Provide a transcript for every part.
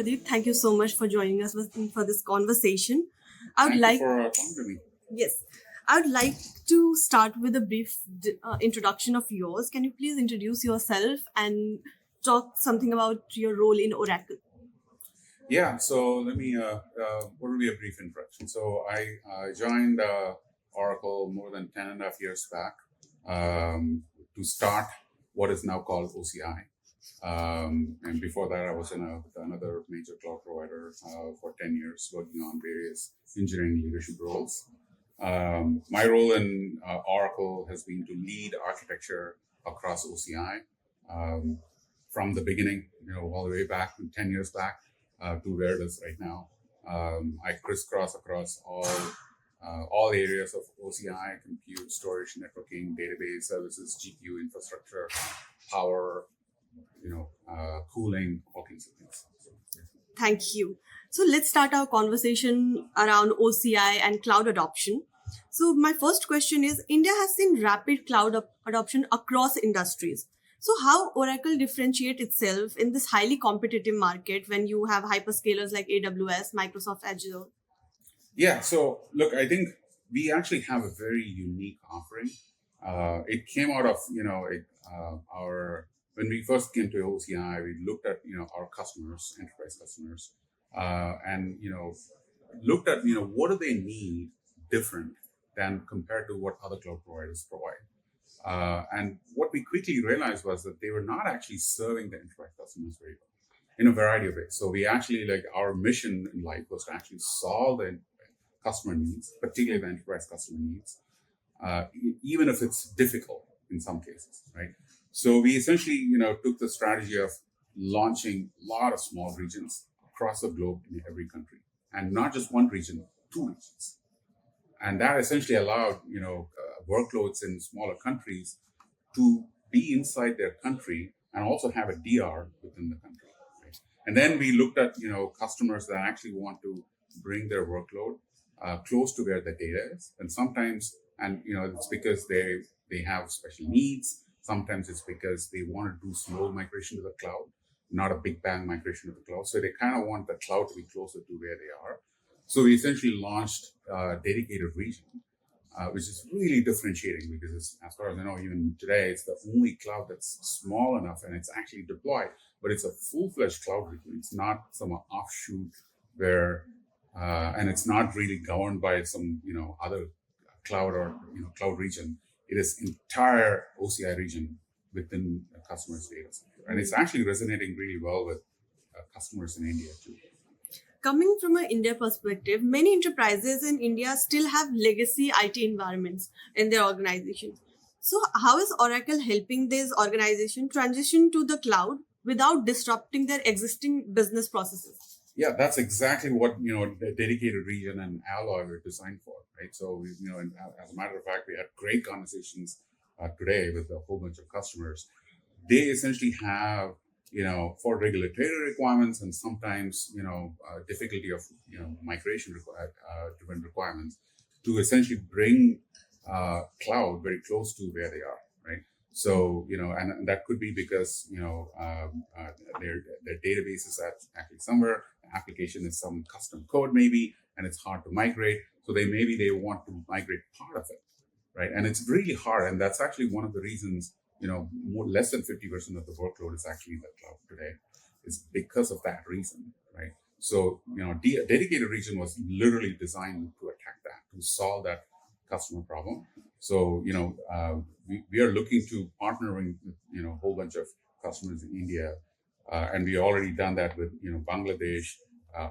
Pradeep, thank you so much for joining us for this conversation. I would Thank you like, for talking to me. yes, I would like to start with a brief introduction of yours. Can you please introduce yourself and talk something about your role in Oracle? Yeah, so let me, what will be a brief introduction? So I joined Oracle more than 10 and a half years back to start what is now called OCI. And before that, I was with another major cloud provider for 10 years, working on various engineering leadership roles. My role in Oracle has been to lead architecture across OCI from the beginning, all the way back 10 years back to where it is right now. I crisscross across all areas of OCI: compute, storage, networking, database services, GPU infrastructure, power, cooling, all kinds of things. Thank you. So let's start our conversation around OCI and cloud adoption. So my first question is, India has seen rapid cloud adoption across industries. So how Oracle differentiate itself in this highly competitive market when you have hyperscalers like AWS, Microsoft Azure? Yeah, so look, I think we actually have a very unique offering. It came out of, when we first came to OCI, we looked at, our customers, enterprise customers, and, looked at, what do they need different than compared to what other cloud providers provide. And what we quickly realized was that they were not actually serving the enterprise customers very well in a variety of ways. So we actually, our mission in life was to actually solve the customer needs, particularly the enterprise customer needs, even if it's difficult in some cases, right? So we essentially, took the strategy of launching a lot of small regions across the globe in every country, and not just one region, two regions. And that essentially allowed, workloads in smaller countries to be inside their country and also have a DR within the country. Right? And then we looked at, customers that actually want to bring their workload close to where the data is. And sometimes, it's because they have special needs. Sometimes it's because they want to do slow migration to the cloud, not a big bang migration to the cloud. So they kind of want the cloud to be closer to where they are. So we essentially launched a dedicated region, which is really differentiating because, as far as I know, even today, it's the only cloud that's small enough and it's actually deployed, but it's a full-fledged cloud region. It's not some offshoot where, and it's not really governed by some, other cloud or, cloud region. It is entire OCI region within a customer's data center. And it's actually resonating really well with customers in India too. Coming from an India perspective, many enterprises in India still have legacy IT environments in their organizations. So how is Oracle helping this organization transition to the cloud without disrupting their existing business processes? Yeah, that's exactly what, the dedicated region and Alloy were designed for, right? So, and as a matter of fact, we had great conversations today with a whole bunch of customers. They essentially have, for regulatory requirements and sometimes, difficulty of, migration driven requirements to essentially bring cloud very close to where they are, right? So, and that could be because, their database is actually somewhere, the application is some custom code maybe, and it's hard to migrate. So they want to migrate part of it, right? And it's really hard. And that's actually one of the reasons, less than 50% of the workload is actually in the cloud today. It's because of that reason, right? So, dedicated region was literally designed to attack that, to solve that customer problem. So, we are looking to partnering with, a whole bunch of customers in India. And we already done that with, Bangladesh,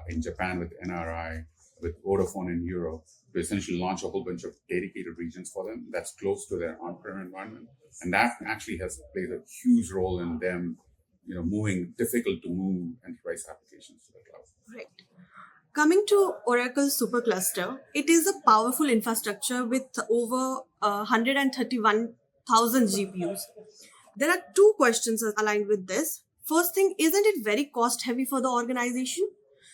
in Japan with NRI, with Vodafone in Europe, to essentially launch a whole bunch of dedicated regions for them that's close to their on-prem environment. And that actually has played a huge role in them, moving difficult to move enterprise applications to the cloud. Right. Coming to Oracle Supercluster, it is a powerful infrastructure with over 131,000 GPUs. There are two questions aligned with this. First thing, isn't it very cost heavy for the organization?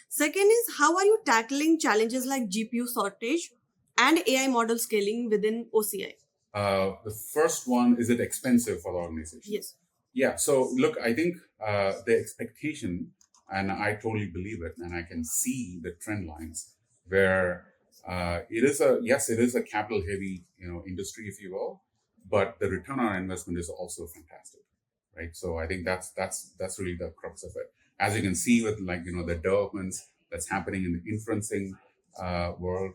Second is, how are you tackling challenges like GPU shortage and AI model scaling within OCI? The first one, is it expensive for the organization? Yes. Yeah. So look, I think the expectation And I totally believe it, and I can see the trend lines where it is a capital heavy industry, if you will, but the return on investment is also fantastic, right? So I think that's really the crux of it. As you can see with the developments that's happening in the inferencing world,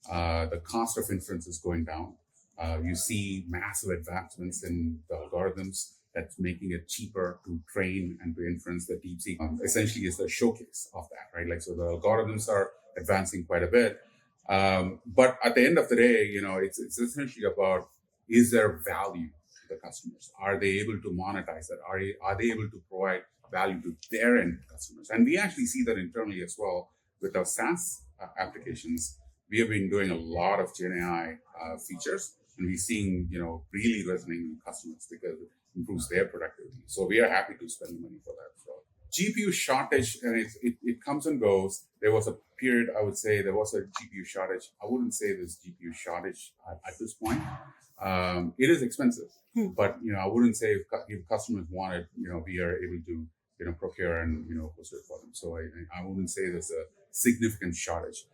the cost of inference is going down. You see massive advancements in the algorithms that's making it cheaper to train and to inference. The DeepSeek essentially is the showcase of that, right? Like, so the algorithms are advancing quite a bit. But at the end of the day, it's essentially about, is there value to the customers? Are they able to monetize that? Are they able to provide value to their end customers? And we actually see that internally as well with our SaaS applications. We have been doing a lot of GenAI features, and we're seeing, really resonating with customers because it improves their productivity. So we are happy to spend money for that as well. GPU shortage, and it comes and goes. There was a period, I would say, there was a GPU shortage. I wouldn't say there's GPU shortage at this point. It is expensive, but I wouldn't say if customers want it, we are able to procure and host it for them. So I wouldn't say there's a significant shortage.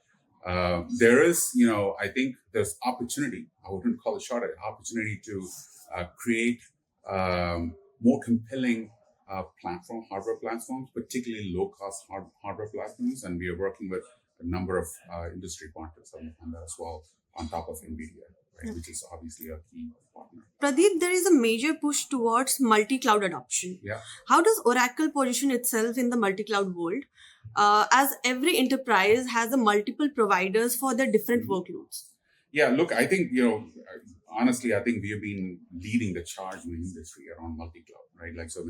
There is, I think there's opportunity. I wouldn't call it shortage. Opportunity to create more compelling hardware platforms, particularly low-cost hardware platforms, and we are working with a number of industry partners on that as well, on top of NVIDIA, right, which is obviously a key partner. Pradeep, there is a major push towards multi-cloud adoption. Yeah. How does Oracle position itself in the multi-cloud world, as every enterprise has a multiple providers for their different workloads? Yeah, look, I think, honestly, I think we have been leading the charge in the industry around multi-cloud, right? Like, so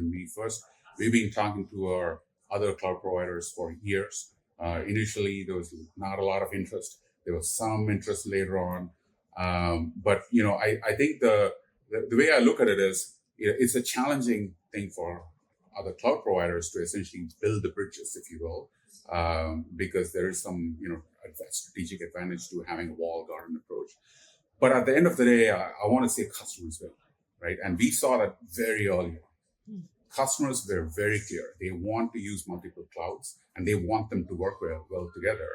we've been talking to our other cloud providers for years. Initially, there was not a lot of interest. There was some interest later on. But, I think the way I look at it is, it's a challenging thing for other cloud providers to essentially build the bridges, if you will, because there is some, strategic advantage to having a walled garden approach. But at the end of the day, I want to say customers will, right? And we saw that very early on. Customers were very clear. They want to use multiple clouds and they want them to work well together.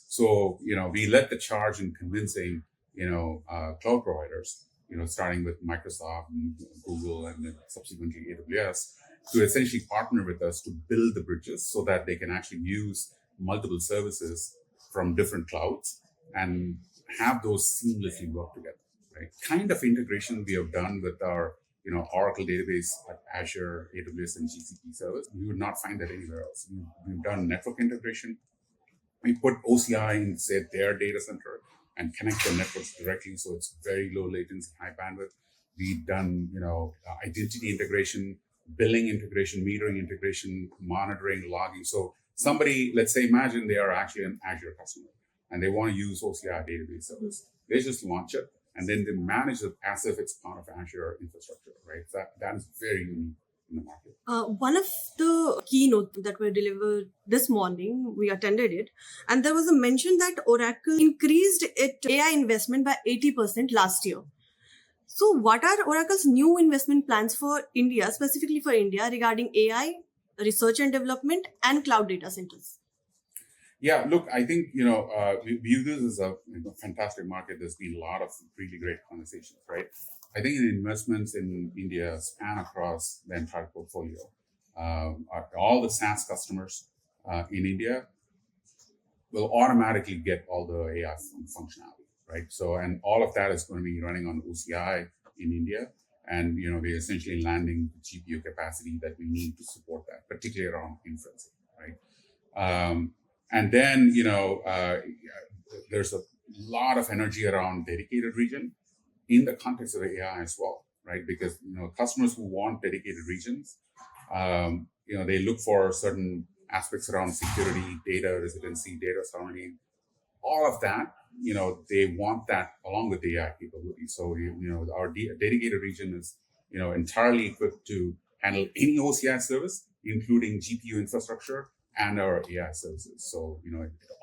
So, we led the charge in convincing, cloud providers, starting with Microsoft and Google and then subsequently AWS, to essentially partner with us to build the bridges so that they can actually use multiple services from different clouds and have those seamlessly work together, right? Kind of integration we have done with our, Oracle database at Azure, AWS, and GCP service. You would not find that anywhere else. We've done network integration. We put OCI in, say, their data center and connect the networks directly, so it's very low latency, high bandwidth. We've done, identity integration, billing integration, metering integration, monitoring, logging. So somebody, let's say, imagine they are actually an Azure customer and they want to use OCI database service. They just launch it and then they manage it as if it's part of Azure infrastructure, right? That is very unique in the market. One of the keynote that were delivered this morning, we attended it, and there was a mention that Oracle increased its AI investment by 80% last year. So what are Oracle's new investment plans for India, specifically for India, regarding AI, research and development, and cloud data centers? Yeah, look, I think, we view this as a fantastic market. There's been a lot of really great conversations, right? I think the investments in India span across the entire portfolio. All the SaaS customers in India will automatically get all the AI functionality, right? So, and all of that is going to be running on OCI in India. And, we're essentially landing the GPU capacity that we need to support that, particularly around inferencing, right? And then, there's a lot of energy around dedicated region in the context of AI as well, right? Because, customers who want dedicated regions, they look for certain aspects around security, data residency, data sovereignty, all of that, they want that along with the AI capability. So, our dedicated region is, entirely equipped to handle any OCI service, including GPU infrastructure and our AI services. So,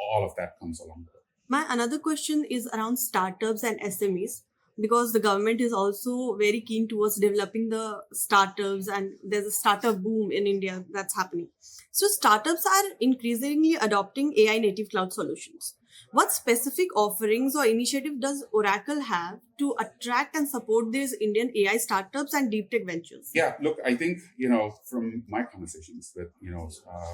all of that comes along with it. My another question is around startups and SMEs. because the government is also very keen towards developing the startups, and there's a startup boom in India that's happening. So startups are increasingly adopting AI native cloud solutions. What specific offerings or initiative does Oracle have to attract and support these Indian AI startups and deep tech ventures? Yeah, look, I think, from my conversations with,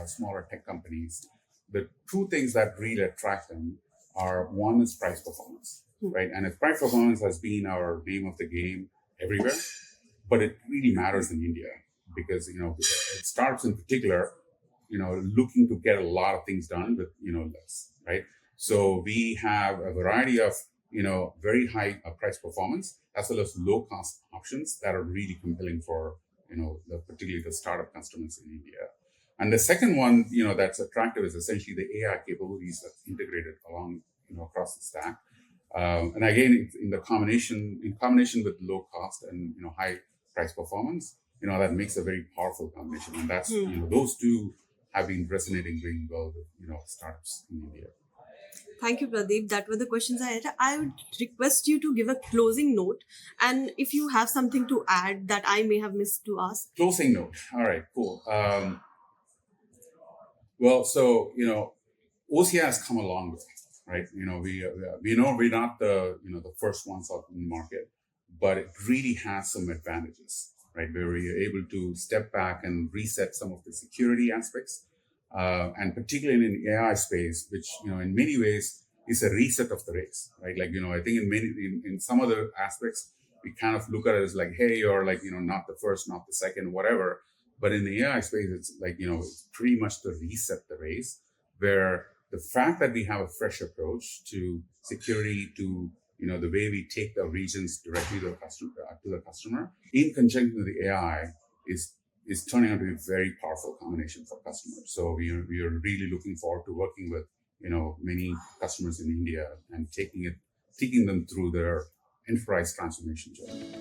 smaller tech companies, the two things that really attract them are, one is price performance, right? And if price performance has been our name of the game everywhere, but it really matters in India because, startups in particular, looking to get a lot of things done with, less, right? So we have a variety of, very high price performance as well as low cost options that are really compelling for, particularly the startup customers in India. And the second one, that's attractive is essentially the AI capabilities that's integrated along, across the stack. And again, in combination with low cost and, high price performance, that makes a very powerful combination. And that's, those two have been resonating very well with, startups in India. Thank you, Pradeep. That were the questions I had. I would request you to give a closing note, and if you have something to add that I may have missed to ask. Closing note. All right, cool. Well, so, OCI has come a long way, right? We know we're not the first ones out in the market, but it really has some advantages, right? Where we're able to step back and reset some of the security aspects, and particularly in the AI space, which, in many ways is a reset of the race, right? Like, I think in some other aspects, we kind of look at it as like, hey, you're like, not the first, not the second, whatever. But in the AI space, it's like, it's pretty much to reset the race, where the fact that we have a fresh approach to security, to, the way we take the regions directly to the customer, in conjunction with the AI, is turning out to be a very powerful combination for customers. So we are really looking forward to working with, many customers in India and taking them through their enterprise transformation journey.